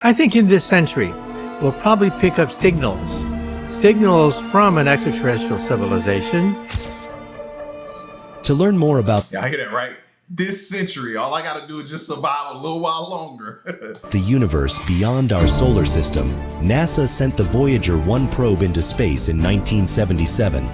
I think in this century, we'll probably pick up signals from an extraterrestrial civilization. To learn more about I hear that right. This century, all I got to do is just survive a little while longer. the universe beyond our solar system, NASA sent the Voyager 1 probe into space in 1977.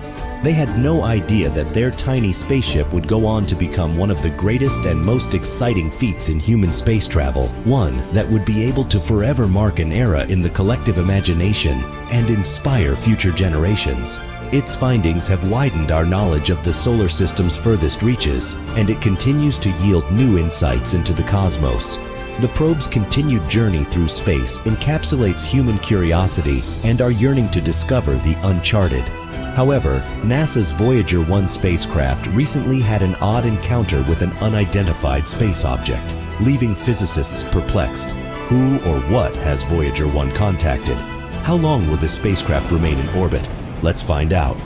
They had no idea that their tiny spaceship would go on to become one of the greatest and most exciting feats in human space travel, one that would be able to forever mark an era in the collective imagination and inspire future generations. Its findings have widened our knowledge of the solar system's furthest reaches, and it continues to yield new insights into the cosmos. The probe's continued journey through space encapsulates human curiosity and our yearning to discover the uncharted. However, NASA's Voyager 1 spacecraft recently had an odd encounter with an unidentified space object, leaving physicists perplexed. Who or what has Voyager 1 contacted? How long will the spacecraft remain in orbit? Let's find out.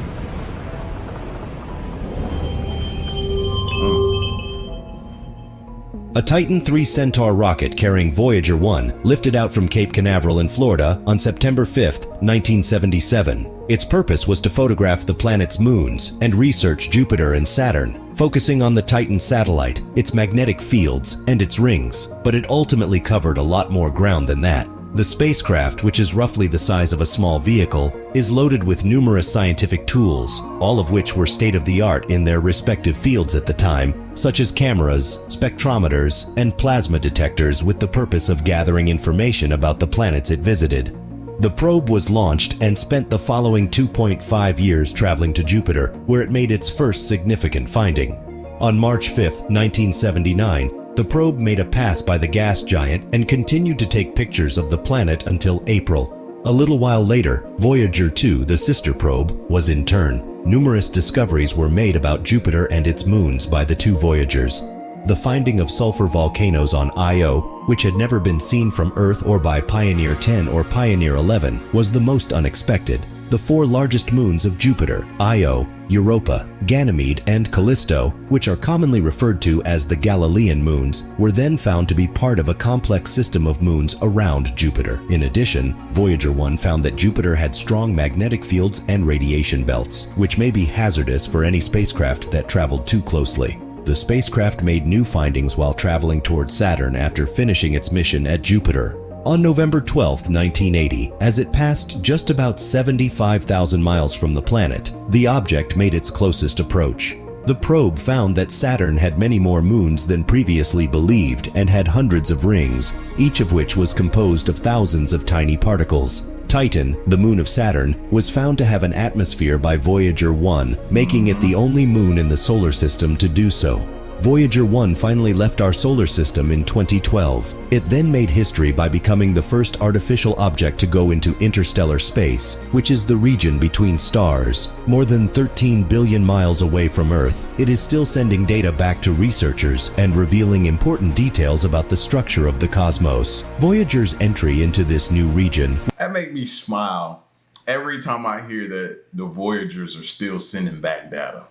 A Titan III Centaur rocket carrying Voyager 1 lifted out from Cape Canaveral in Florida on September 5, 1977. Its purpose was to photograph the planet's moons and research Jupiter and Saturn, focusing on the Titan satellite, its magnetic fields, and its rings. But it ultimately covered a lot more ground than that. The spacecraft, which is roughly the size of a small vehicle, is loaded with numerous scientific tools, all of which were state-of-the-art in their respective fields at the time, such as cameras, spectrometers, and plasma detectors with the purpose of gathering information about the planets it visited. The probe was launched and spent the following 2.5 years traveling to Jupiter, where it made its first significant finding. On March 5, 1979, the probe made a pass by the gas giant and continued to take pictures of the planet until April. A little while later, Voyager 2, the sister probe, was in turn. Numerous discoveries were made about Jupiter and its moons by the two Voyagers. The finding of sulfur volcanoes on Io, which had never been seen from Earth or by Pioneer 10 or Pioneer 11, was the most unexpected. The four largest moons of Jupiter, Io, Europa, Ganymede, and Callisto, which are commonly referred to as the Galilean moons, were then found to be part of a complex system of moons around Jupiter. In addition, Voyager 1 found that Jupiter had strong magnetic fields and radiation belts, which may be hazardous for any spacecraft that traveled too closely. The spacecraft made new findings while traveling toward Saturn after finishing its mission at Jupiter. On November 12, 1980, as it passed just about 75,000 miles from the planet, the object made its closest approach. The probe found that Saturn had many more moons than previously believed and had hundreds of rings, each of which was composed of thousands of tiny particles. Titan, the moon of Saturn, was found to have an atmosphere by Voyager 1, making it the only moon in the solar system to do so. Voyager 1 finally left our solar system in 2012. It then made history by becoming the first artificial object to go into interstellar space, which is the region between stars. More than 13 billion miles away from Earth, it is still sending data back to researchers and revealing important details about the structure of the cosmos. Voyager's entry into this new region. That makes me smile every time I hear that the Voyagers are still sending back data.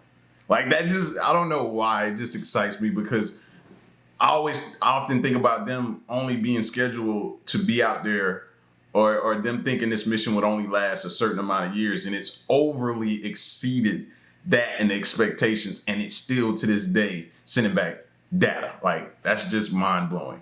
Like that just, I don't know why, it just excites me because I often think about them only being scheduled to be out there or them thinking this mission would only last a certain amount of years, and it's overly exceeded that and the expectations, and it's still to this day sending back data. Like that's just mind blowing.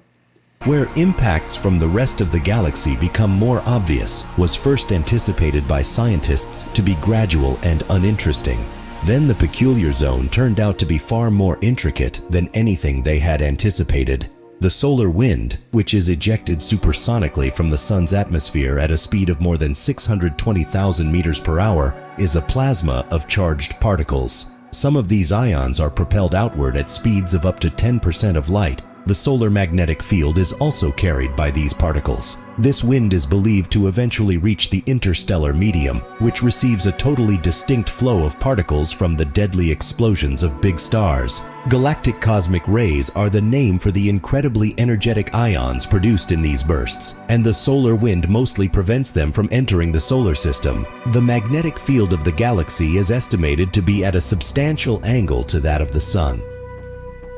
Where impacts from the rest of the galaxy become more obvious was first anticipated by scientists to be gradual and uninteresting. Then the peculiar zone turned out to be far more intricate than anything they had anticipated. The solar wind, which is ejected supersonically from the sun's atmosphere at a speed of more than 620,000 meters per hour, is a plasma of charged particles. Some of these ions are propelled outward at speeds of up to 10% of light. The solar magnetic field is also carried by these particles. This wind is believed to eventually reach the interstellar medium, which receives a totally distinct flow of particles from the deadly explosions of big stars. Galactic cosmic rays are the name for the incredibly energetic ions produced in these bursts, and the solar wind mostly prevents them from entering the solar system. The magnetic field of the galaxy is estimated to be at a substantial angle to that of the sun.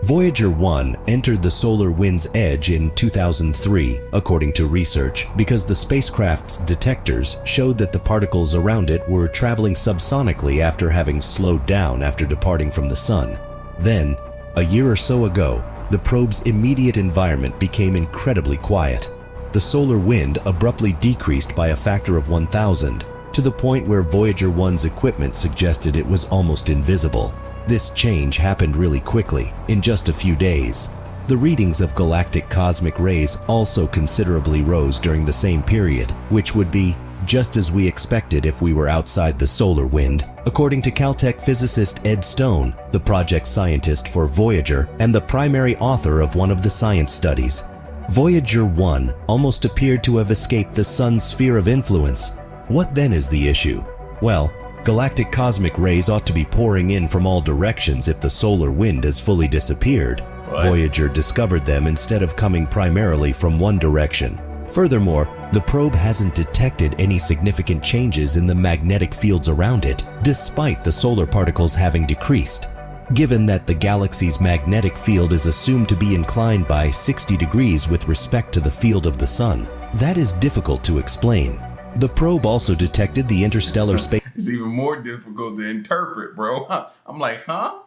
Voyager 1 entered the solar wind's edge in 2003, according to research, because the spacecraft's detectors showed that the particles around it were traveling subsonically after having slowed down after departing from the sun. Then, a year or so ago, the probe's immediate environment became incredibly quiet. The solar wind abruptly decreased by a factor of 1,000, to the point where Voyager 1's equipment suggested it was almost invisible. This change happened really quickly, in just a few days. The readings of galactic cosmic rays also considerably rose during the same period, which would be just as we expected if we were outside the solar wind, according to Caltech physicist Ed Stone, the project scientist for Voyager and the primary author of one of the science studies. Voyager 1 almost appeared to have escaped the sun's sphere of influence. What then is the issue? Well, galactic cosmic rays ought to be pouring in from all directions if the solar wind has fully disappeared. What? Voyager discovered them instead of coming primarily from one direction. Furthermore, the probe hasn't detected any significant changes in the magnetic fields around it, despite the solar particles having decreased. Given that the galaxy's magnetic field is assumed to be inclined by 60 degrees with respect to the field of the sun, that is difficult to explain. The probe also detected the interstellar space. It's even more difficult to interpret, bro. I'm like, huh?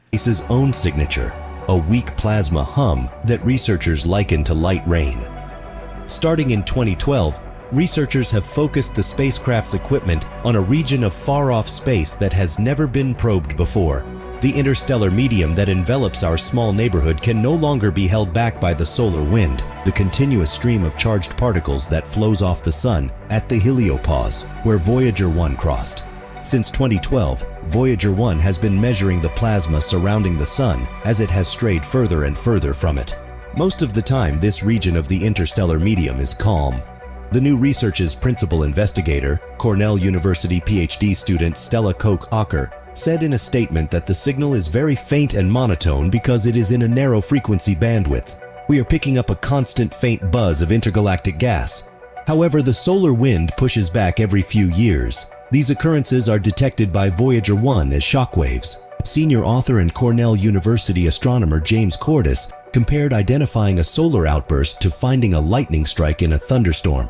Space's own signature, a weak plasma hum that researchers liken to light rain. Starting in 2012, researchers have focused the spacecraft's equipment on a region of far-off space that has never been probed before. The interstellar medium that envelops our small neighborhood can no longer be held back by the solar wind, the continuous stream of charged particles that flows off the sun at the heliopause, where Voyager 1 crossed. Since 2012, Voyager 1 has been measuring the plasma surrounding the sun as it has strayed further and further from it. Most of the time, this region of the interstellar medium is calm. The new research's principal investigator, Cornell University PhD student Stella Koch-Acker, said in a statement that the signal is very faint and monotone because it is in a narrow frequency bandwidth. We are picking up a constant faint buzz of intergalactic gas. However, the solar wind pushes back every few years. These occurrences are detected by Voyager 1 as shockwaves. Senior author and Cornell University astronomer James Cordes compared identifying a solar outburst to finding a lightning strike in a thunderstorm.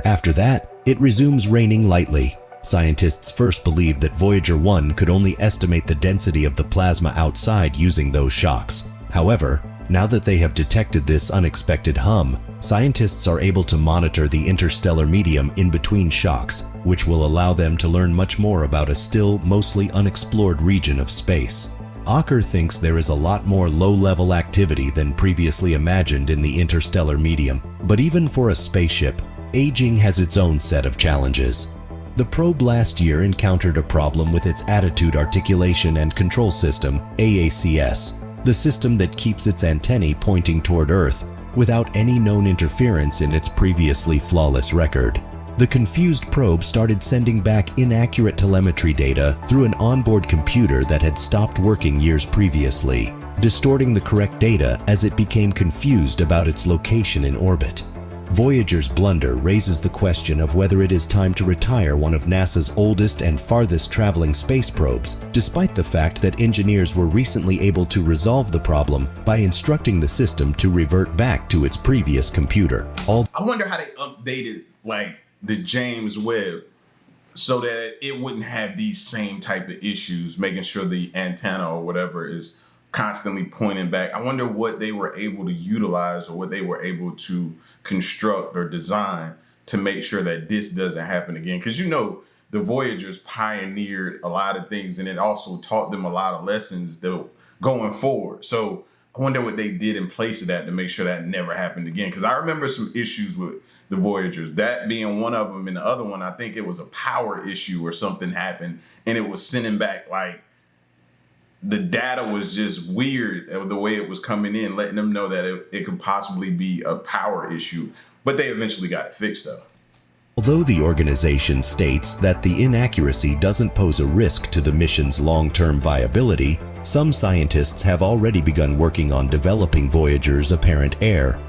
After that, it resumes raining lightly. Scientists first believed that Voyager 1 could only estimate the density of the plasma outside using those shocks. However, now that they have detected this unexpected hum, scientists are able to monitor the interstellar medium in between shocks, which will allow them to learn much more about a still mostly unexplored region of space. Acker thinks there is a lot more low-level activity than previously imagined in the interstellar medium, but even for a spaceship, aging has its own set of challenges. The probe last year encountered a problem with its attitude articulation and control system, AACS, the system that keeps its antennae pointing toward Earth without any known interference in its previously flawless record. The confused probe started sending back inaccurate telemetry data through an onboard computer that had stopped working years previously, distorting the correct data as it became confused about its location in orbit. Voyager's blunder raises the question of whether it is time to retire one of NASA's oldest and farthest traveling space probes, despite the fact that engineers were recently able to resolve the problem by instructing the system to revert back to its previous computer. I wonder how they updated like the James Webb so that it wouldn't have these same type of issues, making sure the antenna or whatever is constantly pointing back. I wonder what they were able to utilize or what they were able to construct or design to make sure that this doesn't happen again. Because, you know, the Voyagers pioneered a lot of things and it also taught them a lot of lessons that going forward. So I wonder what they did in place of that to make sure that never happened again. Because I remember some issues with the Voyagers, that being one of them, and the other one, I think it was a power issue or something happened and it was sending back like the data was just weird the way it was coming in, letting them know that it could possibly be a power issue. But they eventually got it fixed though. Although the organization states that the inaccuracy doesn't pose a risk to the mission's long-term viability, some scientists have already begun working on developing Voyager's apparent heir.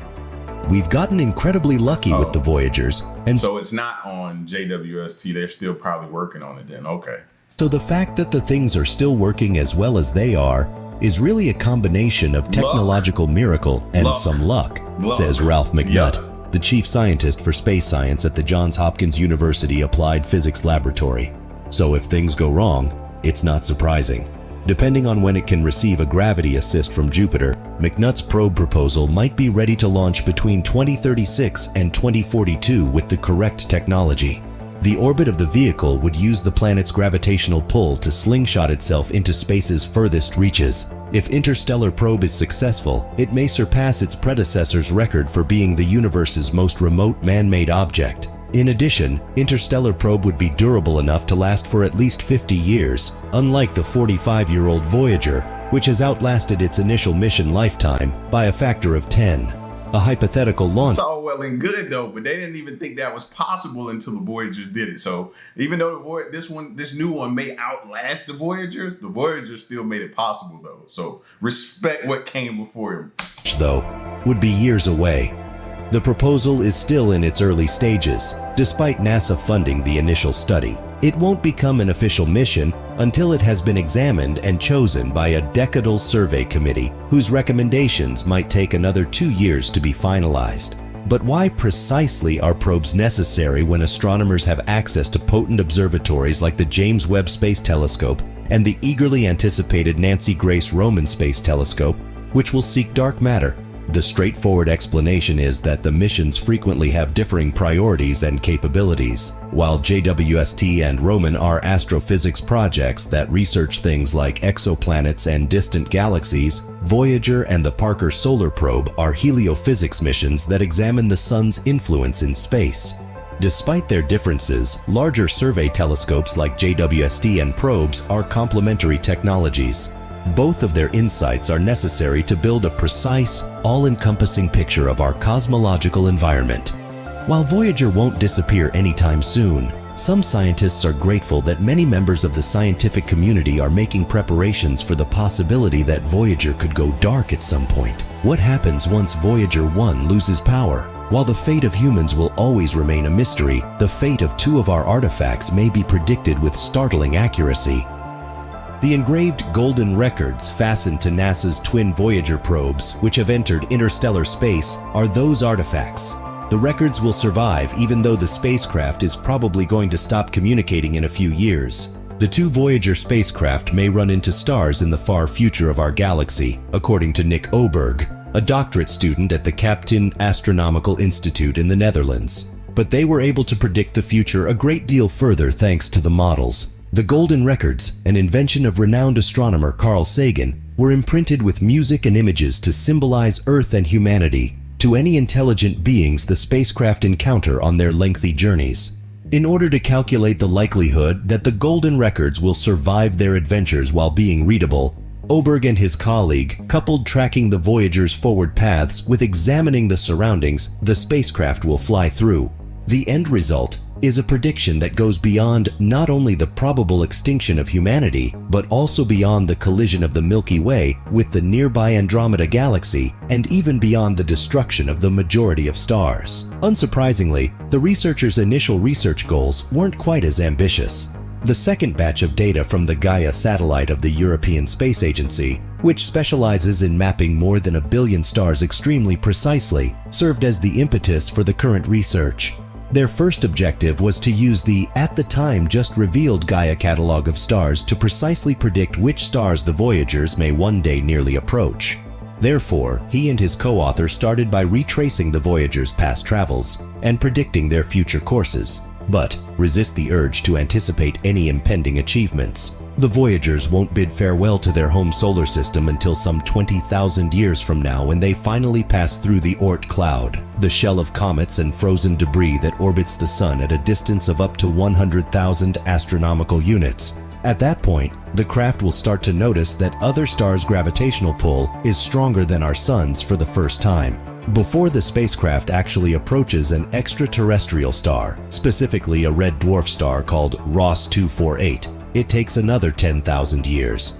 We've gotten incredibly lucky with the Voyagers, and so it's not on JWST. They're still probably working on it then. Okay. So the fact that the things are still working as well as they are is really a combination of technological miracle and some luck, says Ralph McNutt, the chief scientist for space science at the Johns Hopkins University Applied Physics Laboratory. So if things go wrong, it's not surprising. Depending on when it can receive a gravity assist from Jupiter, McNutt's probe proposal might be ready to launch between 2036 and 2042 with the correct technology. The orbit of the vehicle would use the planet's gravitational pull to slingshot itself into space's furthest reaches. If Interstellar Probe is successful, it may surpass its predecessor's record for being the universe's most remote man-made object. In addition, Interstellar Probe would be durable enough to last for at least 50 years, unlike the 45-year-old Voyager, which has outlasted its initial mission lifetime by a factor of 10. A hypothetical launch. It's all well and good though, but they didn't even think that was possible until the Voyagers did it. So even though this new one may outlast the Voyagers still made it possible though. So respect what came before him. Though, would be years away. The proposal is still in its early stages, despite NASA funding the initial study. It won't become an official mission until it has been examined and chosen by a decadal survey committee whose recommendations might take another 2 years to be finalized. But why precisely are probes necessary when astronomers have access to potent observatories like the James Webb Space Telescope and the eagerly anticipated Nancy Grace Roman Space Telescope, which will seek dark matter? The straightforward explanation is that the missions frequently have differing priorities and capabilities. While JWST and Roman are astrophysics projects that research things like exoplanets and distant galaxies, Voyager and the Parker Solar Probe are heliophysics missions that examine the sun's influence in space. Despite their differences, larger survey telescopes like JWST and probes are complementary technologies. Both of their insights are necessary to build a precise, all-encompassing picture of our cosmological environment. While Voyager won't disappear anytime soon, some scientists are grateful that many members of the scientific community are making preparations for the possibility that Voyager could go dark at some point. What happens once Voyager 1 loses power? While the fate of humans will always remain a mystery, the fate of 2 of our artifacts may be predicted with startling accuracy. The engraved golden records fastened to NASA's twin Voyager probes, which have entered interstellar space, are those artifacts. The records will survive even though the spacecraft is probably going to stop communicating in a few years. The 2 Voyager spacecraft may run into stars in the far future of our galaxy, according to Nick Oberg, a doctorate student at the Kaptein Astronomical Institute in the Netherlands. But they were able to predict the future a great deal further thanks to the models. The golden records, an invention of renowned astronomer Carl Sagan, were imprinted with music and images to symbolize Earth and humanity to any intelligent beings the spacecraft encounter on their lengthy journeys. In order to calculate the likelihood that the golden records will survive their adventures while being readable, Oberg and his colleague coupled tracking the Voyager's forward paths with examining the surroundings the spacecraft will fly through. The end result is a prediction that goes beyond not only the probable extinction of humanity, but also beyond the collision of the Milky Way with the nearby Andromeda Galaxy, and even beyond the destruction of the majority of stars. Unsurprisingly, the researchers' initial research goals weren't quite as ambitious. The second batch of data from the Gaia satellite of the European Space Agency, which specializes in mapping more than 1 billion stars extremely precisely, served as the impetus for the current research. Their first objective was to use the, at the time just revealed Gaia catalog of stars to precisely predict which stars the Voyagers may one day nearly approach. Therefore, he and his co-author started by retracing the Voyagers' past travels and predicting their future courses, but resist the urge to anticipate any impending achievements. The Voyagers won't bid farewell to their home solar system until some 20,000 years from now, when they finally pass through the Oort cloud, the shell of comets and frozen debris that orbits the Sun at a distance of up to 100,000 astronomical units. At that point, the craft will start to notice that other stars' gravitational pull is stronger than our Sun's for the first time. Before the spacecraft actually approaches an extraterrestrial star, specifically a red dwarf star called Ross 248, it takes another 10,000 years.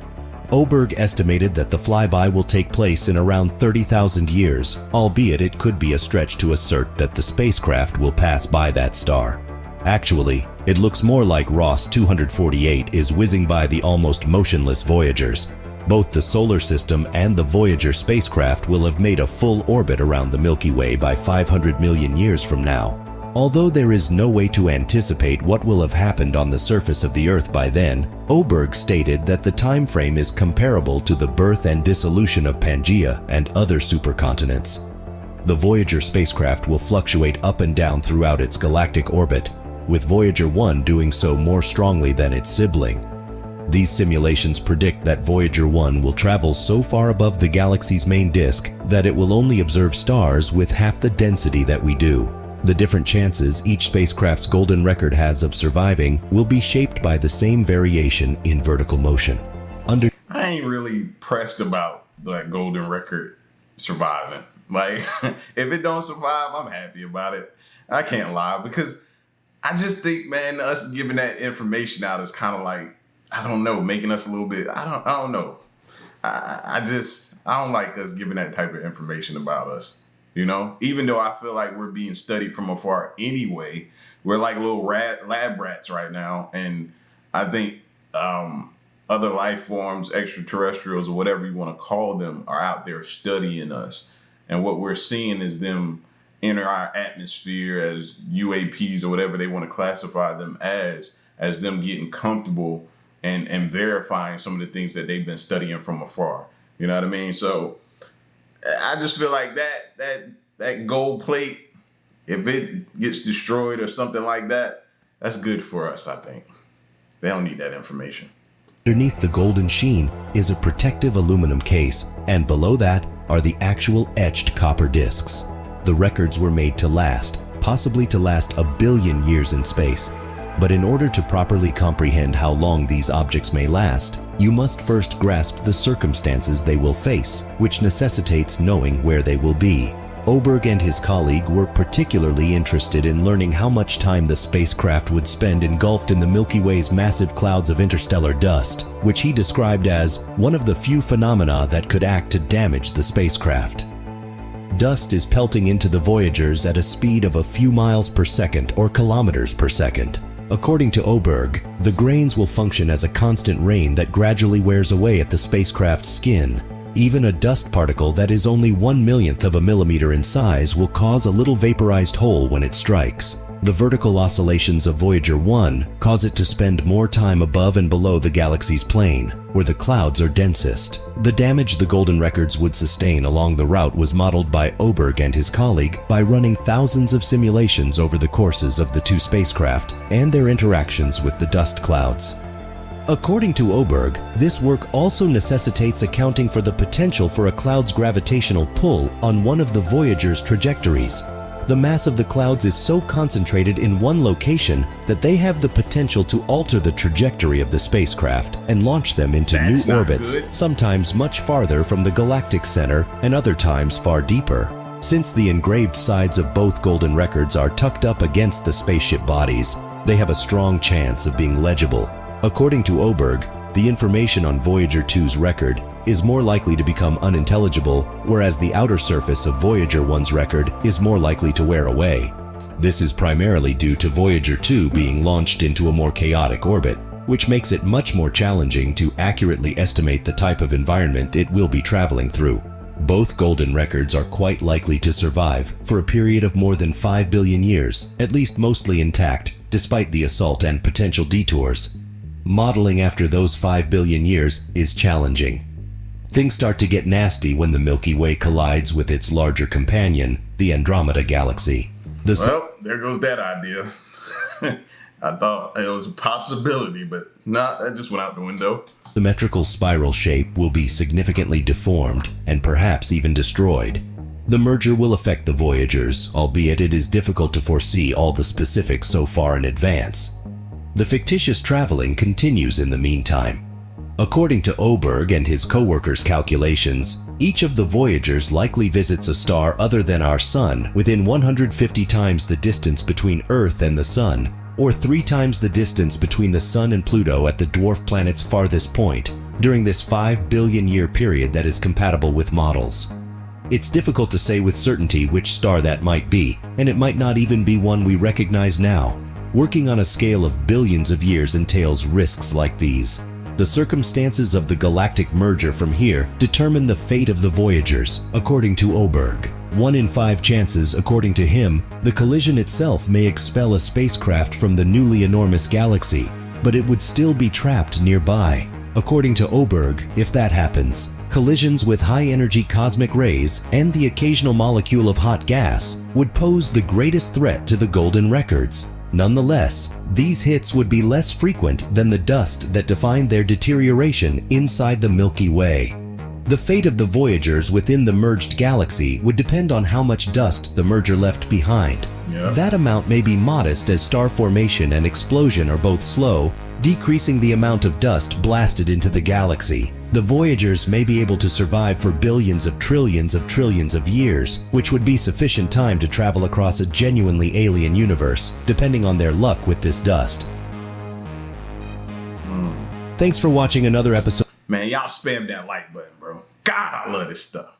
Oberg estimated that the flyby will take place in around 30,000 years, albeit it could be a stretch to assert that the spacecraft will pass by that star. Actually, it looks more like Ross 248 is whizzing by the almost motionless Voyagers. Both the solar system and the Voyager spacecraft will have made a full orbit around the Milky Way by 500 million years from now. Although there is no way to anticipate what will have happened on the surface of the Earth by then, Oberg stated that the time frame is comparable to the birth and dissolution of Pangaea and other supercontinents. The Voyager spacecraft will fluctuate up and down throughout its galactic orbit, with Voyager 1 doing so more strongly than its sibling. These simulations predict that Voyager 1 will travel so far above the galaxy's main disk that it will only observe stars with half the density that we do. The different chances each spacecraft's golden record has of surviving will be shaped by the same variation in vertical motion. I ain't really pressed about that golden record surviving. Like, if it don't survive, I'm happy about it. I can't lie, because I just think, man, us giving that information out is kind of like, I don't know, making us a little bit, I don't know. I don't like us giving that type of information about us. You know, even though I feel like we're being studied from afar anyway, we're like little lab rats right now. And I think other life forms, extraterrestrials, or whatever you want to call them, are out there studying us. And what we're seeing is them enter our atmosphere as UAPs or whatever they want to classify them as them getting comfortable and verifying some of the things that they've been studying from afar. You know what I mean? So I just feel like that gold plate, if it gets destroyed or something like that, that's good for us, I think. They don't need that information. Underneath the golden sheen is a protective aluminum case, and below that are the actual etched copper discs. The records were made to last, possibly to last 1 billion years in space. But in order to properly comprehend how long these objects may last, you must first grasp the circumstances they will face, which necessitates knowing where they will be. Oberg and his colleague were particularly interested in learning how much time the spacecraft would spend engulfed in the Milky Way's massive clouds of interstellar dust, which he described as one of the few phenomena that could act to damage the spacecraft. Dust is pelting into the Voyagers at a speed of a few miles per second or kilometers per second. According to Oberg, the grains will function as a constant rain that gradually wears away at the spacecraft's skin. Even a dust particle that is only 1/millionth of a millimeter in size will cause a little vaporized hole when it strikes. The vertical oscillations of Voyager 1 cause it to spend more time above and below the galaxy's plane, where the clouds are densest. The damage the golden records would sustain along the route was modeled by Oberg and his colleague by running thousands of simulations over the courses of the two spacecraft and their interactions with the dust clouds. According to Oberg, this work also necessitates accounting for the potential for a cloud's gravitational pull on one of the Voyager's trajectories. The mass of the clouds is so concentrated in one location that they have the potential to alter the trajectory of the spacecraft and launch them into new orbits, sometimes much farther from the galactic center and other times far deeper. Since the engraved sides of both golden records are tucked up against the spaceship bodies, they have a strong chance of being legible. According to Oberg, the information on Voyager 2's record is more likely to become unintelligible, whereas the outer surface of Voyager 1's record is more likely to wear away. This is primarily due to Voyager 2 being launched into a more chaotic orbit, which makes it much more challenging to accurately estimate the type of environment it will be traveling through. Both golden records are quite likely to survive for a period of more than 5 billion years, at least mostly intact, despite the assault and potential detours. Modeling after those 5 billion years is challenging. Things start to get nasty when the Milky Way collides with its larger companion, the Andromeda Galaxy. Well, there goes that idea. I thought it was a possibility, but nah, that just went out the window. The symmetrical spiral shape will be significantly deformed and perhaps even destroyed. The merger will affect the Voyagers, albeit it is difficult to foresee all the specifics so far in advance. The fictitious traveling continues in the meantime. According to Oberg and his co-workers' calculations, each of the Voyagers likely visits a star other than our Sun within 150 times the distance between Earth and the Sun, or 3 times the distance between the Sun and Pluto at the dwarf planet's farthest point, during this 5 billion year period that is compatible with models. It's difficult to say with certainty which star that might be, and it might not even be one we recognize now. Working on a scale of billions of years entails risks like these. The circumstances of the galactic merger from here determine the fate of the Voyagers, according to Oberg. 1 in 5 chances, according to him, the collision itself may expel a spacecraft from the newly enormous galaxy, but it would still be trapped nearby. According to Oberg, if that happens, collisions with high-energy cosmic rays and the occasional molecule of hot gas would pose the greatest threat to the Golden Records. Nonetheless, these hits would be less frequent than the dust that defined their deterioration inside the Milky Way. The fate of the Voyagers within the merged galaxy would depend on how much dust the merger left behind. That amount may be modest as star formation and explosion are both slow, decreasing the amount of dust blasted into the galaxy. The Voyagers may be able to survive for billions of trillions of years, which would be sufficient time to travel across a genuinely alien universe, depending on their luck with this dust. Thanks for watching another episode. Man, y'all spam that like button, bro. God, I love this stuff.